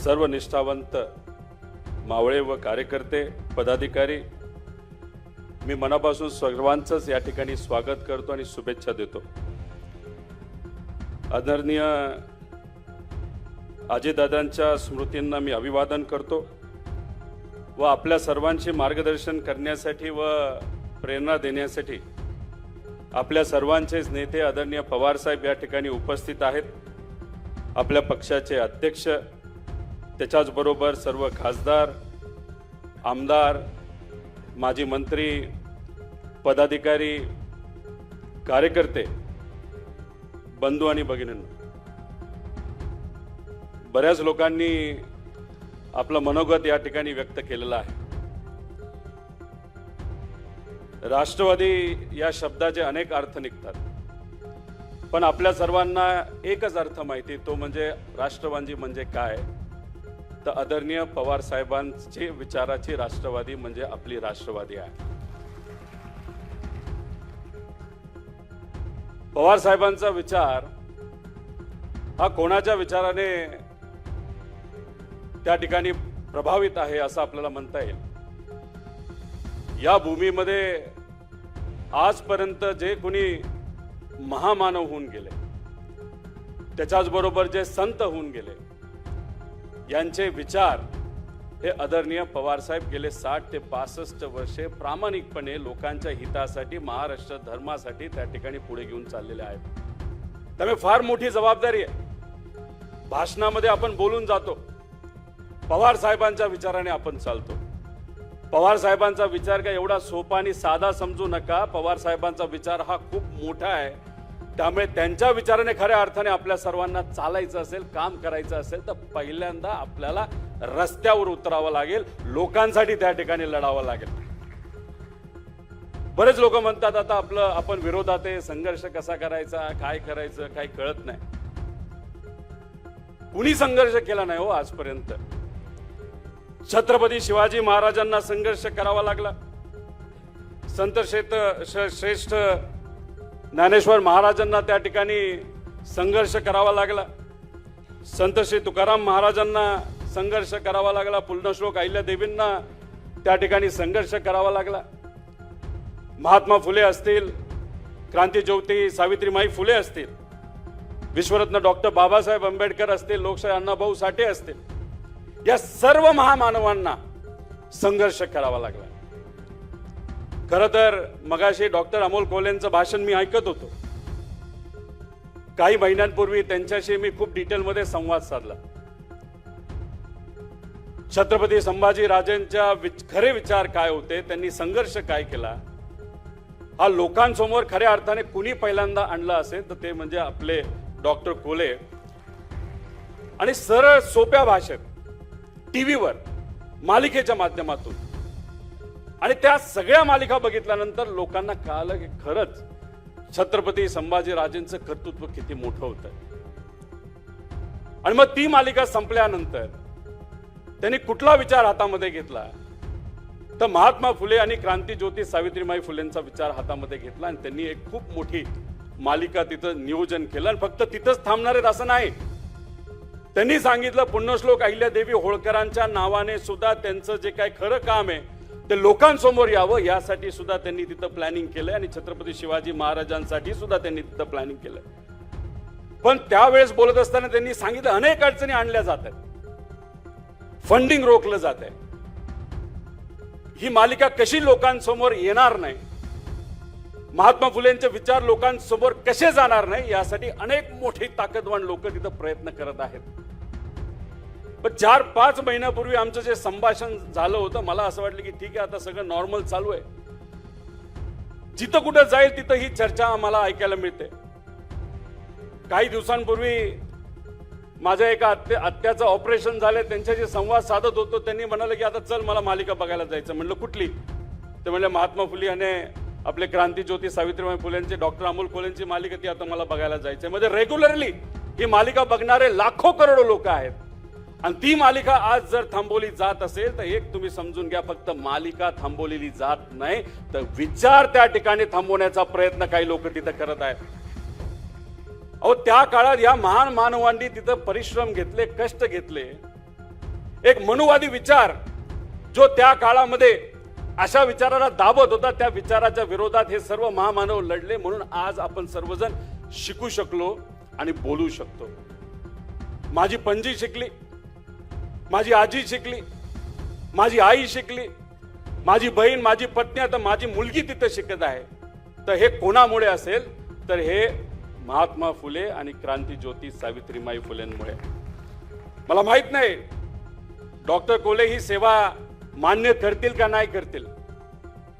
सर्व निष्ठावंत मावळे व कार्यकर्ते पदाधिकारी, मी मनापासून सर्वांचंच या ठिकाणी स्वागत करतो आणि शुभेच्छा देतो। आदरणीय अजयदादांच्या स्मृतींना मी अभिवादन करतो व आपल्या सर्वांचे मार्गदर्शन करण्यासाठी व प्रेरणा देण्यासाठी आपल्या सर्वांचेच नेते आदरणीय पवार साहेब या ठिकाणी उपस्थित आहेत। आपल्या पक्षाचे अध्यक्ष, त्याच्याचबरोबर सर्व खासदार, आमदार, माजी मंत्री, पदाधिकारी, कार्यकर्ते, बंधू आणि भगिनींनो, बऱ्याच लोकांनी आपलं मनोगत या ठिकाणी व्यक्त केलेलं आहे। राष्ट्रवादी या शब्दाचे अनेक अर्थ निघतात, पण आपल्या सर्वांना एकच अर्थ माहिती, तो म्हणजे राष्ट्रवादी म्हणजे काय, तर आदरणीय पवार साहेबांची विचाराची राष्ट्रवादी म्हणजे आपली राष्ट्रवादी आहे। पवार साहेबांचा विचार हा कोणाच्या विचाराने त्या ठिकाणी प्रभावित आहे असं आपल्याला म्हणता येईल। या भूमीमध्ये आजपर्यंत जे कोणी महामानव होऊन गेले, त्याच्याच बरोबर जे संत होऊन गेले, यांचे विचार हे आदरणीय पवार साहेब गेले 60 ते 65 वर्षे प्रामाणिकपणे लोकांच्या हितासाठी, महाराष्ट्र धर्मासाठी त्या ठिकाणी पुढे घेऊन चाललेले आहेत। त्यामुळे फार मोठी जबाबदारी आहे। भाषणामध्ये आपण बोलून जातो, पवार साहेबांच्या विचाराने आपण चालतो। पवार साहेबांचा विचार काय एवढा सोपा आणि साधा समजू नका। पवार साहेबांचा विचार हा खूप मोठा आहे। त्यामुळे त्यांच्या विचाराने खऱ्या अर्थाने आपल्या सर्वांना चालायचं असेल, काम करायचं असेल, तर पहिल्यांदा आपल्याला रस्त्यावर उतरावं लागेल, लोकांसाठी त्या ठिकाणी लढावं लागेल। बरेच लोक म्हणतात आता आपण विरोधात आहे, संघर्ष कसा करायचा, काय करायचं काही कळत नाही। कुणी संघर्ष केला नाही हो आजपर्यंत। छत्रपती शिवाजी महाराजांना संघर्ष करावा लागला, संत श्रेष्ठ ज्ञानेश्वर महाराजांना त्या ठिकाणी संघर्ष करावा लागला, संत श्री तुकाराम महाराजांना संघर्ष करावा लागला, पुण्यश्लोक अहिल्यादेवींना त्या ठिकाणी संघर्ष करावा लागला, महात्मा फुले असतील, क्रांतिज्योती सावित्रीमाई फुले असतील, विश्वरत्न डॉक्टर बाबासाहेब आंबेडकर असतील, लोकशाही अण्णाभाऊ साठे असतील, या सर्व महामानवांना संघर्ष करावा लागला। खरं तर मगाशी डॉक्टर अमोल कोल्हेंचं भाषण मी ऐकत होतो। काही महिन्यांपूर्वी त्यांच्याशी मी खूप डिटेलमध्ये संवाद साधला। छत्रपती संभाजी राजेंच्या खरे विचार काय होते, त्यांनी संघर्ष काय केला, हा लोकांसमोर खऱ्या अर्थाने कुणी पहिल्यांदा आणला असेल तर ते म्हणजे आपले डॉक्टर कोल्हे। आणि सरळ सोप्या भाषेत टीव्हीवर मालिकेच्या माध्यमातून, आणि त्या सगळ्या मालिका बघितल्यानंतर लोकांना कळालं की खरंच छत्रपती संभाजी राजेंचं कर्तृत्व किती मोठं होतं। आणि मग ती मालिका संपल्यानंतर त्यांनी कुठला विचार हातामध्ये घेतला, तर महात्मा फुले आणि क्रांतिज्योती सावित्रीमाई फुलेंचा विचार हातामध्ये घेतला आणि त्यांनी एक खूप मोठी मालिका तिथं नियोजन केलं। आणि फक्त तिथंच थांबणार आहेत असं नाही, त्यांनी सांगितलं पुण्यश्लोक अहिल्यादेवी होळकरांच्या नावाने सुद्धा त्यांचं जे काय खरं काम आहे ते लोकांसमोर यावं, यासाठी सुद्धा त्यांनी तिथं प्लॅनिंग केलंय आणि छत्रपती शिवाजी महाराजांसाठी सुद्धा त्यांनी तिथं प्लॅनिंग केलंय। पण त्यावेळेस बोलत असताना त्यांनी सांगितलं अनेक अडचणी आणल्या जातात, फंडिंग रोखलं जात आहे, ही मालिका कशी लोकांसमोर येणार नाही, महात्मा फुलेंचे विचार लोकांसमोर कसे जाणार नाही, यासाठी अनेक मोठी ताकदवान लोक तिथं प्रयत्न करत आहेत। पण 4-5 महिन्यापूर्वी आमचं जे संभाषण झालं होतं, मला असं वाटलं की ठीक आहे आता सगळं नॉर्मल चालू आहे, जिथं कुठं जाईल तिथं ही चर्चा आम्हाला ऐकायला मिळते। काही दिवसांपूर्वी माझ्या एका आत्याचं ऑपरेशन झालं, त्यांच्याशी संवाद साधत होतो। त्यांनी म्हणाले की आता चल मला मालिका बघायला जायचं। म्हणलं कुठली? ते म्हणले महात्मा फुले आणि आपले क्रांतिज्योती सावित्रीबाई फुलेंची, डॉक्टर अमोल कोल्हेंची मालिका ती आता मला बघायला जायचं। म्हणजे रेग्युलरली ही मालिका बघणारे लाखो करोडो लोक आहेत। आणि ती मालिका आज जर थांबवली जात असेल तर एक तुम्ही समजून घ्या, फक्त मालिका थांबवलेली जात नाही तर विचार त्या ठिकाणी थांबवण्याचा प्रयत्न काही लोक तिथे करत आहेत। अहो त्या काळात या महान मानवांनी तिथे परिश्रम घेतले, कष्ट घेतले एक मनुवादी विचार जो त्या काळामध्ये अशा विचाराला दाबत होता, त्या विचाराच्या विरोधात हे सर्व महामानव लढले. म्हणून आज आपण सर्वजण शिकू शकलो आणि बोलू शकतो. माझी पणजी शिकली, माझी आजी शिकली, माझी आई शिकली, माझी बहीण, माझी पत्नी, आता माझी मुलगी तिथे शिकत आहे. तर हे कोणामुळे असेल तर हे महात्मा फुले आणि क्रांतीज्योती सावित्रीमाई फुलेंमुळे. मला माहित नाही डॉक्टर कोले ही सेवा मान्य करतील का नाही करतील,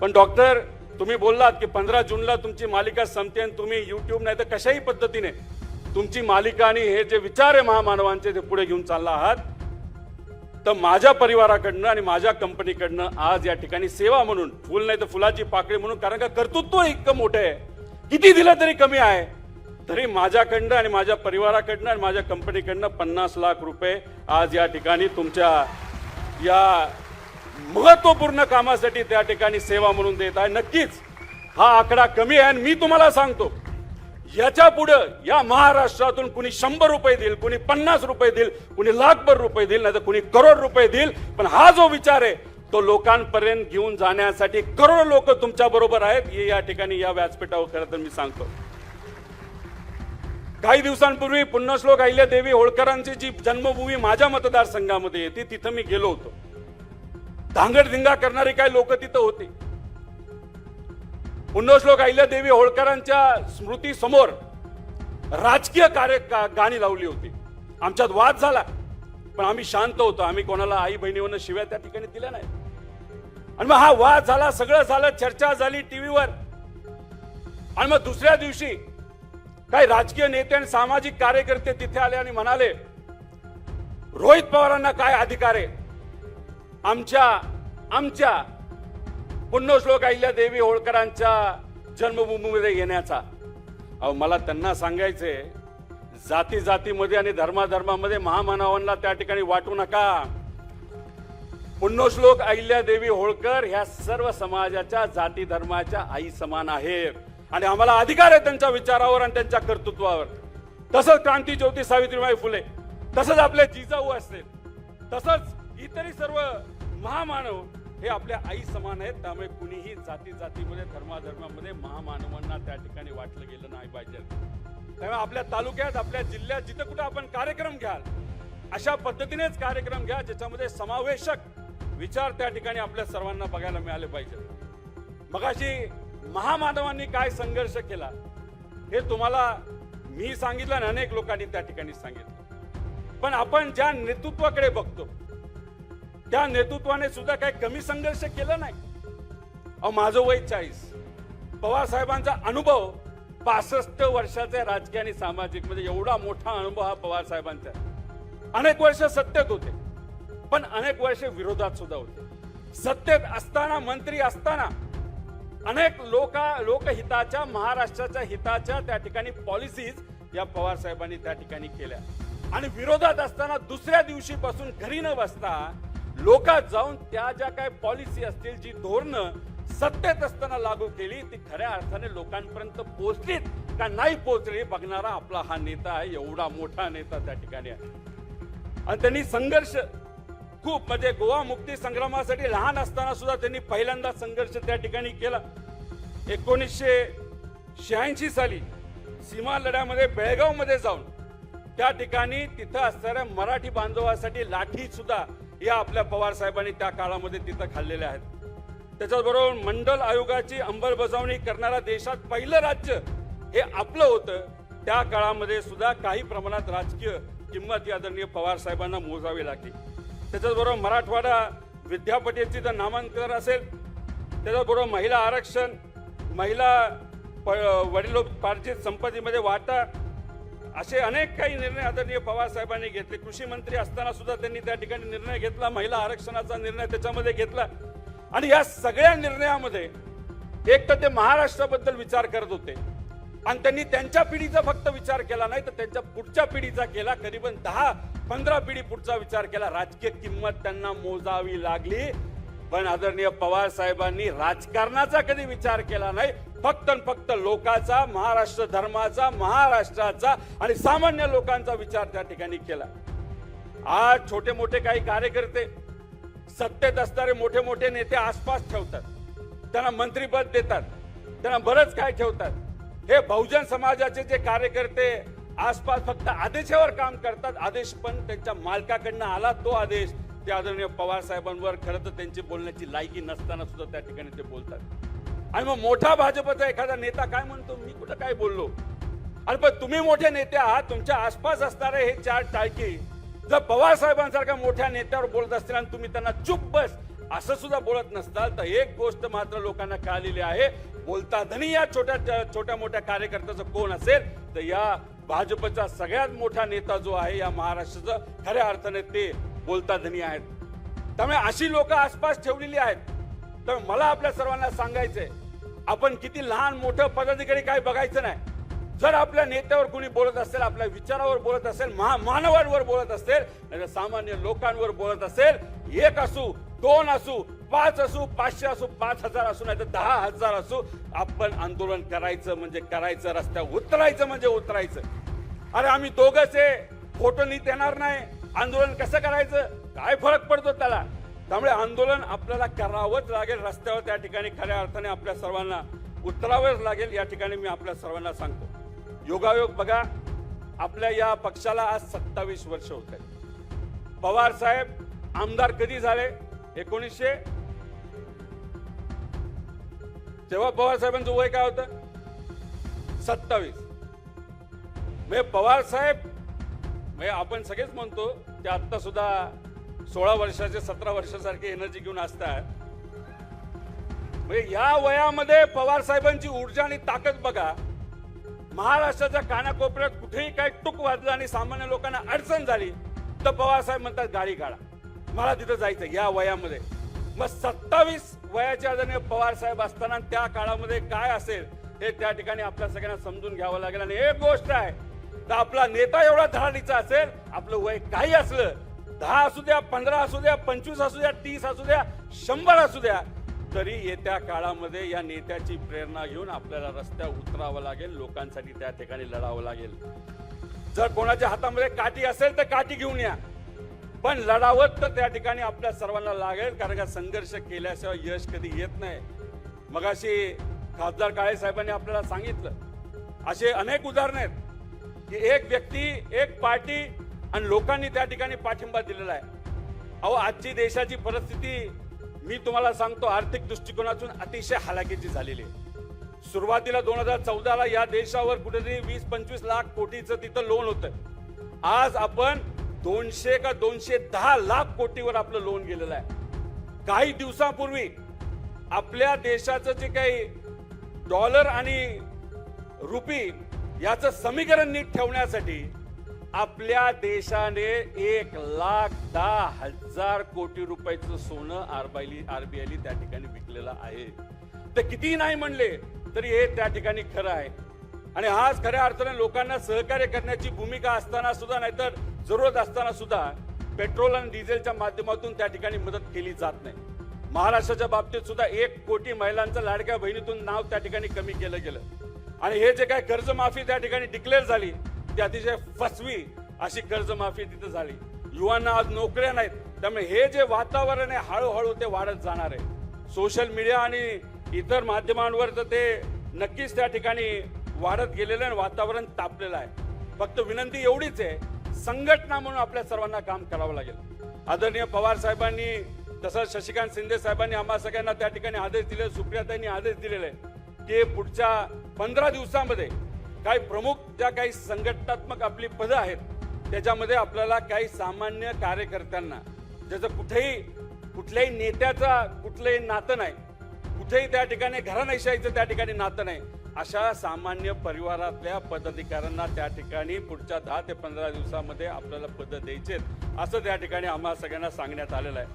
पण डॉक्टर तुम्ही बोललात की 15 जूनला तुमची मालिका संपते आणि तुम्ही युट्यूब नाही तर कशाही पद्धतीने तुमची मालिका आणि हे जे विचार आहे महामानवांचे ते पुढे घेऊन चालला आहात. तर माझ्या परिवाराकडनं आणि माझ्या कंपनीकडनं आज या ठिकाणी सेवा म्हणून, फुल नाही तर फुलाची पाकळी म्हणून, कारण का कर्तृत्व इतकं मोठं आहे, किती दिलं तरी कमी आहे, तरी माझ्याकडनं आणि माझ्या परिवाराकडनं आणि माझ्या कंपनीकडनं 50 लाख रुपये आज या ठिकाणी तुमच्या या महत्वपूर्ण कामासाठी त्या ठिकाणी सेवा म्हणून देत आहे. नक्कीच हा आकडा कमी आहे आणि मी तुम्हाला सांगतो याच्या पुढे या महाराष्ट्रातून कुणी 100 रुपये देईल, कुणी 50 रुपये देईल, कुणी लाखभर रुपये देईल, नाही तर कुणी करोड रुपये देईल, पण हा जो विचार आहे तो लोकांपर्यंत घेऊन जाण्यासाठी करोडो लोक तुमच्या बरोबर आहेत. हे या ठिकाणी या व्यासपीठावर खरं तर मी सांगतो. काही दिवसांपूर्वी पुण्यश्लोक अहिल्यादेवी होळकरांची जी जन्मभूमी माझ्या मतदारसंघामध्ये येते तिथं मी गेलो होतो. धांगडधिंगा करणारी काही लोक तिथं होती. पुण्यश्लोक अहिल्यादेवी होळकरांच्या स्मृती समोर राजकीय गाणी लावली होती. आमच्यात वाद झाला, पण आम्ही शांत होतो. आम्ही कोणाला आई बहिणीवरनं शिव्या त्या ठिकाणी दिल्या नाही. आणि मग हा वाद झाला, सगळं झालं, चर्चा झाली टीव्हीवर. आणि मग दुसऱ्या दिवशी काही राजकीय नेते आणि सामाजिक कार्यकर्ते तिथे आले आणि म्हणाले रोहित पवारांना काय अधिकार आहे आमच्या पुण्यश्लोक अहिल्यादेवी होळकरांच्या जन्मभूमीमध्ये येण्याचा. अहो मला त्यांना सांगायचे जाती जातीमध्ये आणि धर्माधर्मामध्ये महामानवांना त्या ठिकाणी वाटू नका. पुण्यश्लोक अहिल्यादेवी होळकर ह्या सर्व समाजाच्या जाती धर्माच्या आई समान आहेत आणि आम्हाला अधिकार आहे त्यांच्या विचारावर आणि त्यांच्या कर्तृत्वावर. तसंच क्रांतीज्योती सावित्रीबाई फुले, तसंच आपले जिजाऊ असतील, तसंच इतरही सर्व महामानव हे आपल्या आई समान आहेत. त्यामुळे कुणीही जाती जातीमध्ये धर्माधर्मामध्ये महामानवांना त्या ठिकाणी वाटलं गेलं नाही पाहिजे. त्यामुळे आपल्या तालुक्यात, आपल्या जिल्ह्यात जिथं कुठं आपण कार्यक्रम घ्याल अशा पद्धतीनेच कार्यक्रम घ्या ज्याच्यामध्ये समावेशक विचार त्या ठिकाणी आपल्या सर्वांना बघायला मिळाले पाहिजे. मगाशी महामानवांनी काय संघर्ष केला हे तुम्हाला मी सांगितलं आणि अनेक लोकांनी त्या ठिकाणी सांगितलं. पण आपण ज्या नेतृत्वाकडे बघतो त्या नेतृत्वाने सुद्धा काही कमी संघर्ष केला नाही. अहो माझं वय 40, पवार साहेबांचा अनुभव 65 वर्षाचे राजकीय आणि सामाजिक, म्हणजे एवढा मोठा अनुभव हा पवार साहेबांचा. अनेक वर्ष सत्तेत होते, पण अनेक वर्ष विरोधात सुद्धा होते. सत्तेत असताना, मंत्री असताना अनेक लोकहिताच्या, महाराष्ट्राच्या हिताच्या त्या ठिकाणी पॉलिसीज या पवार साहेबांनी त्या ठिकाणी केल्या. आणि विरोधात असताना दुसऱ्या दिवशीपासून घरी न बसता लोकात जाऊन त्या ज्या काही पॉलिसी असतील, जी धोरणं सत्तेत असताना लागू केली ती खऱ्या अर्थाने लोकांपर्यंत पोहोचलीत का नाही पोहोचली बघणारा आपला हा नेता आहे. एवढा मोठा नेता त्या ठिकाणी आहे आणि त्यांनी संघर्ष खूप, म्हणजे गोवा मुक्ती संग्रामासाठी लहान असताना सुद्धा त्यांनी पहिल्यांदा संघर्ष त्या ठिकाणी केला. 1986 साली सीमा लढ्यामध्ये बेळगाव मध्ये जाऊन त्या ठिकाणी तिथं असणाऱ्या मराठी बांधवांसाठी लाठी सुद्धा या आपल्या पवार साहेबांनी त्या काळामध्ये तिथं खाल्लेल्या आहेत. त्याच्याबरोबर मंडल आयोगाची अंमलबजावणी करणारा देशात पहिलं राज्य हे आपलं होतं. त्या काळामध्ये सुद्धा काही प्रमाणात राजकीय किंमत आदरणीय पवार साहेबांना मोजावी लागली. त्याच्याबरोबर मराठवाडा विद्यापीठाची जर नामांकन असेल, त्याच्याबरोबर महिला आरक्षण, महिला वडिलोपार्जित संपत्तीमध्ये वाटा, असे अनेक काही निर्णय आदरणीय पवार साहेबांनी घेतले. कृषी मंत्री असताना सुद्धा त्यांनी त्या ठिकाणी निर्णय घेतला, महिला आरक्षणाचा निर्णय त्याच्यामध्ये घेतला. आणि या सगळ्या निर्णयामध्ये एक तर ते महाराष्ट्राबद्दल विचार करत होते आणि त्यांनी त्यांच्या पिढीचा फक्त विचार केला नाही तर त्यांच्या पुढच्या पिढीचा केला. करीबन 10-15 पिढी पुढचा विचार केला. राजकीय किंमत त्यांना मोजावी लागली, पण आदरणीय पवार साहेबांनी राजकारणाचा कधी विचार केला नाही. फक्त फक्त लोकांचा, महाराष्ट्र धर्माचा, महाराष्ट्राचा आणि सामान्य लोकांचा विचार त्या ठिकाणी केला. आज छोटे मोठे काही कार्यकर्ते सत्तेत असणारे मोठे मोठे नेते आसपास ठेवतात, त्यांना मंत्रीपद देतात, त्यांना बरंच काय ठेवतात। हे बहुजन समाजाचे जे कार्यकर्ते आसपास फक्त आदेशावर काम करतात, आदेश पण त्यांच्या मालकाकडनं आला तो आदेश, ते आदरणीय पवार साहेबांवर खरं तर त्यांची बोलण्याची लायकी नसताना सुद्धा त्या ठिकाणी ते बोलतात। आणि मग मोठा भाजपचा एखादा नेता काय म्हणतो, मी कुठं काय बोललो? अरे पण तुम्ही मोठे नेते आहात, तुमच्या आसपास असणारे हे चार टाळकी जर पवार साहेबांसारख्या मोठ्या नेत्यावर बोलत असतील आणि तुम्ही त्यांना चुप बस असं सुद्धा बोलत नसताल, तर एक गोष्ट मात्र लोकांना कळलेली आहे, बोलता धनी या छोट्या मोठ्या कार्यकर्त्याचं कोण असेल तर या भाजपचा सगळ्यात मोठा नेता जो आहे या महाराष्ट्राचा, खऱ्या अर्थाने ते बोलता धनी आहेत। त्यामुळे अशी लोक आसपास ठेवलेली आहेत। तर मला आपल्या सर्वांना सांगायचंय, आपण किती लहान मोठं पदाधिकारी काय बघायचं नाही। जर आपल्या नेत्यावर कोणी बोलत असेल, आपल्या विचारावर बोलत असेल, मानवांवर बोलत असेल, नाही सामान्य लोकांवर बोलत असेल, 1 असू 2 असू 5 असू 500 असू 5000 असू नाही तर 10,000 असू, आपण आंदोलन करायचं म्हणजे करायचं, रस्त्यावर उतरायचं म्हणजे उतरायचं। अरे आम्ही दोघंच आहे, फोटो नीट येणार नाही, आंदोलन कसं करायचं, काय फरक पडतो त्याला? त्यामुळे आंदोलन आपल्याला करावंच लागेल, रस्त्यावर त्या ठिकाणी खऱ्या अर्थाने आपल्या सर्वांना उतरावंच लागेल। या ठिकाणी मी आपल्या सर्वांना सांगतो, योगायोग बघा, आपल्या या पक्षाला आज 27 वर्ष होत आहेत। पवार साहेब आमदार कधी झाले? 1900, तेव्हा पवार साहेबांचं वय काय होतं? 27। म्हणजे पवार साहेब, म्हणजे आपण सगळेच म्हणतो ते आता सुद्धा 16 वर्षाचे 17 वर्षासारखे एनर्जी घेऊन असतात। म्हणजे या वयामध्ये पवार साहेबांची ऊर्जा आणि ताकद बघा। महाराष्ट्राच्या कानाकोपऱ्यात कुठेही काही टूक वाजलं आणि सामान्य लोकांना अडचण झाली तर पवार साहेब म्हणतात गाडी काढा, मला तिथं जायचं या वयामध्ये। मग 27 वयाच्या आदरणीय पवार साहेब असताना त्या काळामध्ये काय असेल हे त्या ठिकाणी आपल्या सगळ्यांना समजून घ्यावं लागेल। आणि एक गोष्ट आहे, तर आपला नेता एवढा धडाडीचा असेल, आपलं वय काही असलं, 10 असू द्या, 15 असू द्या, 25 असू द्या, 30 असू द्या, 100 असू द्या, तरी येत्या काळामध्ये या नेत्याची प्रेरणा घेऊन आपल्याला रस्त्यावर उतरावं लागेल, लोकांसाठी त्या ठिकाणी लढावं लागेल। जर कोणाच्या हातामध्ये काठी असेल तर काठी घेऊन या, पण लढावत तर त्या ठिकाणी आपल्या सर्वांना लागेल, कारण का संघर्ष केल्याशिवाय यश कधी येत नाही। मगाशी खासदार काळे साहेबांनी आपल्याला सांगितलं, असे अनेक उदाहरण आहेत की एक व्यक्ती, एक पार्टी आणि लोकांनी त्या ठिकाणी पाठिंबा दिलेला आहे। अहो आजची देशाची परिस्थिती मी तुम्हाला सांगतो, आर्थिक दृष्टिकोनातून अतिशय हलाखीची झालेली आहे। सुरुवातीला 2014ला या देशावर कुठेतरी 20-25 लाख कोटीचं तिथं लोन होतं। आज आपण 200 का 210 लाख कोटीवर आपलं लोन गेलेलं आहे। काही दिवसांपूर्वी आपल्या देशाचं जे काही डॉलर आणि रुपी याचं समीकरण नीट ठेवण्यासाठी आपल्या देशाने 1,10,000 कोटी रुपयाचं सोनं आरबीआयने त्या ठिकाणी विकलेलं आहे। तर किती नाही म्हणले तरी हे त्या ठिकाणी खरं आहे। आणि आज खऱ्या अर्थाने लोकांना सहकार्य करण्याची भूमिका असताना सुद्धा, नाहीतर जरूरत असताना सुद्धा पेट्रोल आणि डिझेलच्या माध्यमातून त्या ठिकाणी मदत केली जात नाही। महाराष्ट्राच्या बाबतीत सुद्धा 1 कोटी महिलांचं लाडक्या बहिणीतून नाव त्या ठिकाणी कमी केलं गेलं। आणि हे जे काय कर्जमाफी त्या ठिकाणी डिक्लेअर झाली ती अतिशय फसवी अशी कर्जमाफी तिथे झाली। युवांना आज नोकऱ्या नाहीत, त्यामुळे हे जे वातावरण आहे हळूहळू ते वाढत जाणार आहे। सोशल मीडिया आणि इतर माध्यमांवर तर ते नक्कीच त्या ठिकाणी वाढत गेलेलं आहे, वातावरण तापलेलं आहे। फक्त विनंती एवढीच आहे, संघटना म्हणून आपल्या सर्वांना काम करावं लागेल। आदरणीय पवार साहेबांनी, तसंच शशिकांत शिंदे साहेबांनी आम्हा सगळ्यांना त्या ठिकाणी आदेश दिले, सुप्रियाताईंनी आदेश दिलेले की पुढच्या 15 दिवसांमध्ये काही प्रमुख ज्या काही संघटनात्मक आपली पदं आहेत त्याच्यामध्ये आपल्याला काही सामान्य कार्यकर्त्यांना, ज्याचं कुठल्याही नेत्याचा कुठलंही नातं नाही, कुठेही त्या ठिकाणी घराणेशाहीचं त्या ठिकाणी नातं नाही, अशा सामान्य परिवारातल्या पदाधिकाऱ्यांना त्या ठिकाणी पुढच्या 10 ते 15 दिवसामध्ये आपल्याला पदं द्यायचे असं त्या ठिकाणी आम्हा सगळ्यांना सांगण्यात आलेलं आहे।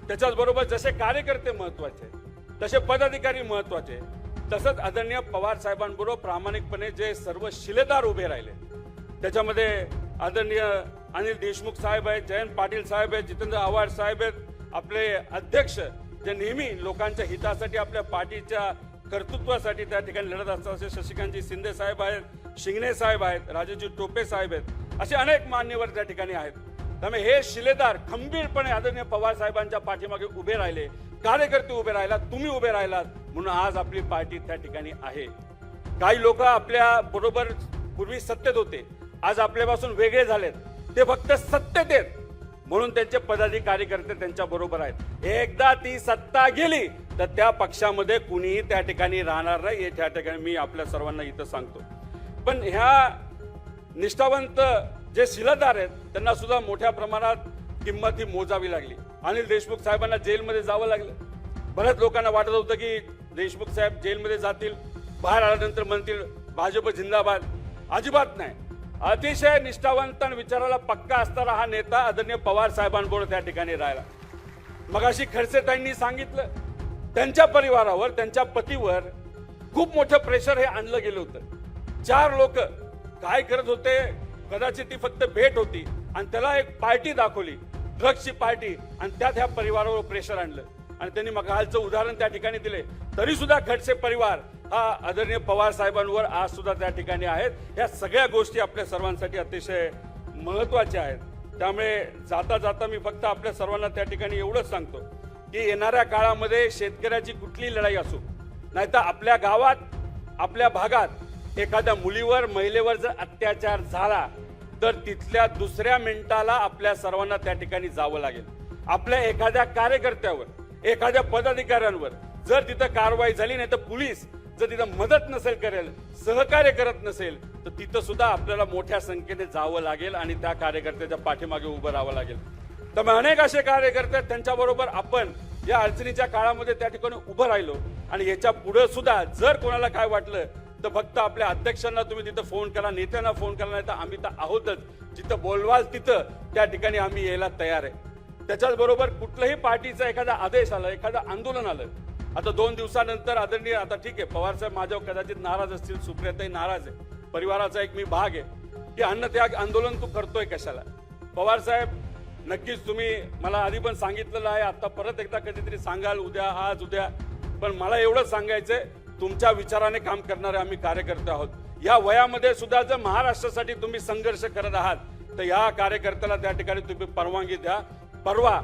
त्याच्याच बरोबर जसे कार्यकर्ते महत्वाचे तसे पदाधिकारी महत्वाचे, तसंच आदरणीय पवार साहेबांबरोबर प्रामाणिकपणे जे सर्व शिलेदार उभे राहिले त्याच्यामध्ये आदरणीय अनिल देशमुख साहेब आहेत, जयंत पाटील साहेब आहेत, जितेंद्र आव्हाड साहेब आहेत, आपले अध्यक्ष जे नेहमी लोकांच्या हितासाठी आपल्या पार्टीच्या कर्तृत्वासाठी त्या ठिकाणी लढत असतात असे शशिकांतजी शिंदे साहेब आहेत, शिंगणे साहेब आहेत, राजेजी टोपे साहेब आहेत, असे अनेक मान्यवर त्या ठिकाणी आहेत। त्यामुळे हे शिलेदार खंबीरपणे आदरणीय पवार साहेबांच्या पाठीमागे उभे राहिले, कार्यकर्ते उभे राहिलात, तुम्ही उभे राहिलात, म्हणून आज आपली पार्टी त्या ठिकाणी आहे. काही लोक आपल्या बरोबर पूर्वी सत्तेत होते, आज आपल्यापासून वेगळे झालेत. ते फक्त सत्तेत आहेत म्हणून त्यांचे पदाधिकारी कार्यकर्ते त्यांच्या बरोबर आहेत. एकदा ती सत्ता गेली तर त्या पक्षामध्ये कुणीही त्या ठिकाणी राहणार नाही, हे त्या ठिकाणी मी आपल्या सर्वांना इथं सांगतो. पण ह्या निष्ठावंत जे शिलेदार आहेत त्यांना सुद्धा मोठ्या प्रमाणात किंमत ही मोजावी लागली. अनिल देशमुख साहेबांना जेलमध्ये जावं लागलं. बऱ्याच लोकांना वाटत होतं की देशमुख साहेब जेलमध्ये जातील, बाहेर आल्यानंतर म्हणतील भाजप जिंदाबाद. अजिबात नाही. अतिशय निष्ठावंत आणि विचाराला पक्का असणारा हा नेता आदरणीय पवार साहेबांबरोबर त्या ठिकाणी राहिला. मगाशी खडसेताईंनी सांगितलं त्यांच्या परिवारावर, त्यांच्या पतीवर खूप मोठं प्रेशर हे आणलं गेलं होतं. 4 लोक काय करत होते, कदाचित ती फक्त भेट होती आणि त्याला एक पार्टी दाखवली, ड्रग्सची पार्टी, आणि त्यात ह्या परिवारावर प्रेशर आणलं आणि त्यांनी मग हालचं उदाहरण त्या ठिकाणी दिले. तरी सुद्धा खडसे परिवार हा आदरणीय पवार साहेबांवर आज सुद्धा त्या ठिकाणी आहेत. या सगळ्या गोष्टी आपल्या सर्वांसाठी अतिशय महत्वाच्या आहेत. त्यामुळे जाता जाता मी फक्त आपल्या सर्वांना त्या ठिकाणी एवढंच सांगतो की येणाऱ्या काळामध्ये शेतकऱ्याची कुठली लढाई असो, नाहीतर आपल्या गावात, आपल्या भागात एखाद्या मुलीवर, महिलेवर जर अत्याचार झाला तर तिथल्या दुसऱ्या मिनिटाला आपल्या सर्वांना त्या ठिकाणी जावं लागेल. आपल्या एखाद्या कार्यकर्त्यावर, एखाद्या पदाधिकाऱ्यांवर जर तिथं कारवाई झाली नाही तर पोलीस जर तिथं मदत नसेल करेल, सहकार्य करत नसेल, तर तिथं सुद्धा आपल्याला मोठ्या संख्येने जावं लागेल आणि त्या कार्यकर्त्याच्या पाठीमागे उभं राहावं लागेल. त्यामुळे अनेक असे कार्यकर्ते त्यांच्याबरोबर आपण या अडचणीच्या काळामध्ये त्या ठिकाणी उभं राहिलो. आणि याच्या पुढे सुद्धा जर कोणाला काय वाटलं तर फक्त आपल्या अध्यक्षांना तुम्ही तिथं फोन करा, नेत्यांना फोन करा, नाही तर आम्ही तर आहोतच. जिथं बोलवाल तिथं त्या ठिकाणी आम्ही यायला तयार आहे. त्याच्याच बरोबर कुठल्याही पार्टीचा एखादा आदेश आला, एखादं आंदोलन आलं, आता 2 दिवसानंतर आदरणीय, आता ठीक आहे पवार साहेब माझ्यावर कदाचित नाराज असतील, सुप्रियाताई नाराज आहे, परिवाराचा एक मी भाग आहे, की अन्नत्याग आंदोलन तू करतोय कशाला. पवार साहेब नक्कीच तुम्ही मला आधी पण सांगितलेलं आहे, आता परत एकदा कधीतरी सांगाल, उद्या, आज, उद्या. पण मला एवढंच सांगायचंय, तुमच्या विचाराने काम करणारे आम्ही कार्यकर्ते आहोत. या वयामध्ये सुद्धा जर महाराष्ट्रासाठी तुम्ही संघर्ष करत आहात तर या कार्यकर्त्याला त्या ठिकाणी तुम्ही परवानगी द्या. परवा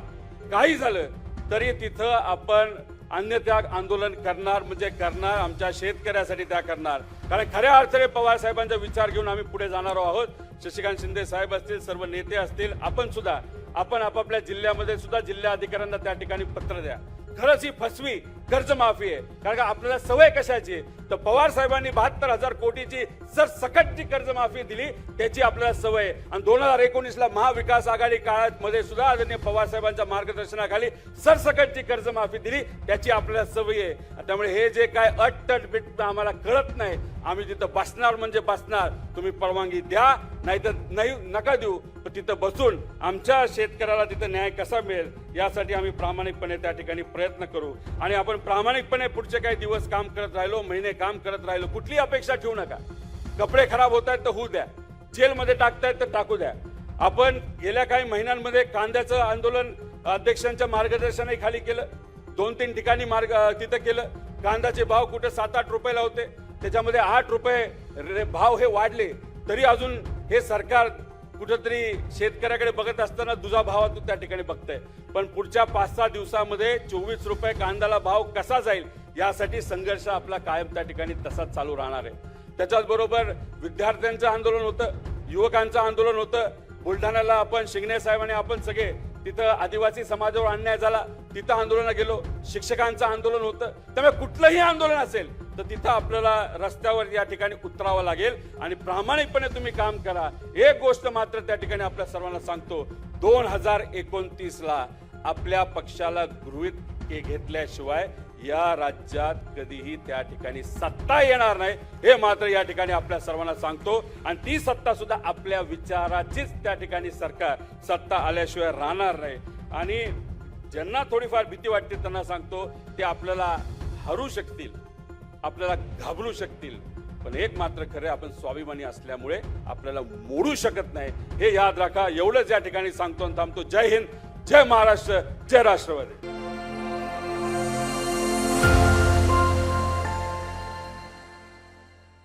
काही झालं तरी तिथं आपण अन्नत्याग आंदोलन करणार, म्हणजे करणार, आमच्या शेतकऱ्यासाठी त्या करणार. कारण खऱ्या अर्थाने पवार साहेबांचा विचार घेऊन आम्ही पुढे जाणार आहोत. शशिकांत शिंदे साहेब असतील, सर्व नेते असतील, आपण सुद्धा, आपण आपापल्या जिल्ह्यामध्ये सुद्धा जिल्हाधिकाऱ्यांना त्या ठिकाणी पत्र द्या. खरंच ही फसवी कर्जमाफी आहे. कारण का आपल्याला सवय कशाची, तर पवार साहेबांनी 72,000 कोटीची सरसकटची कर्जमाफी दिली, त्याची आपल्याला सवय. आणि 2019ला महाविकास आघाडी काळात मध्ये सुद्धा आदरणीय पवार साहेबांच्या मार्गदर्शनाखाली सरसकटची कर्जमाफी दिली, त्याची आपल्याला सवय आहे. त्यामुळे हे जे काय अट-तट-बिट आम्हाला कळत नाही, आम्ही तिथं बसणार म्हणजे बसणार. तुम्ही परवानगी द्या, नाहीतर नाही, नका देऊ, पण तिथं बसून आमच्या शेतकऱ्याला तिथं न्याय कसा मिळेल यासाठी आम्ही प्रामाणिकपणे त्या ठिकाणी प्रयत्न करू. आणि आपण प्रामाणिकपणे पुढचे काही दिवस काम करत राहिलो, महिने काम करत राहिलो, कुठली अपेक्षा ठेवू नका. कपडे खराब होत आहेत तर होऊ द्या, जेलमध्ये टाकतायत तर टाकू द्या. आपण गेल्या काही महिन्यांमध्ये कांद्याचं आंदोलन अध्यक्षांच्या मार्गदर्शनाखाली केलं, 2-3 ठिकाणी तिथं केलं. कांद्याचे भाव कुठे 7-8 रुपयाला होते, त्याच्यामध्ये 8 रुपये भाव हे वाढले. तरी अजून हे सरकार कुठेतरी शेतकऱ्याकडे बघत असताना दुजाभावातून त्या ठिकाणी बघतंय. पण पुढच्या 5-6 दिवसामध्ये 24 रुपये कांद्याला भाव कसा जाईल यासाठी संघर्ष आपला कायम त्या ठिकाणी तसाच चालू राहणार आहे. त्याच्याच बरोबर विद्यार्थ्यांचं आंदोलन होतं, युवकांचं आंदोलन होतं. बुलढाण्याला आपण शिंगणे साहेबांनी आपण सगळे तिथं आदिवासी समाजावर अन्याय झाला, तिथं आंदोलन गेलो. शिक्षकांचं आंदोलन होतं. त्यामुळे कुठलंही आंदोलन असेल तर तिथं आपल्याला रस्त्यावर या ठिकाणी उतरावं लागेल आणि प्रामाणिकपणे तुम्ही काम करा. एक गोष्ट मात्र त्या ठिकाणी आपल्या सर्वांना सांगतो, 2029ला आपल्या पक्षाला गृहीत घेतल्याशिवाय या राज्यात कधीही त्या ठिकाणी सत्ता येणार नाही, हे मात्र या ठिकाणी आपल्या सर्वांना सांगतो. आणि ती सत्ता सुद्धा आपल्या विचाराचीच त्या ठिकाणी सरकार, सत्ता आल्याशिवाय राहणार नाही. आणि ज्यांना थोडीफार भीती वाटते त्यांना सांगतो, ते आपल्याला हरू शकतील, आपल्याला घाबरू शकतील, पण एक मात्र खरे, आपण स्वाभिमानी असल्यामुळे आपल्याला मोडू शकत नाही, हे याद राखा. एवढंच या ठिकाणी सांगतो आणि थांबतो. जय हिंद, जय महाराष्ट्र, जय राष्ट्रवादी.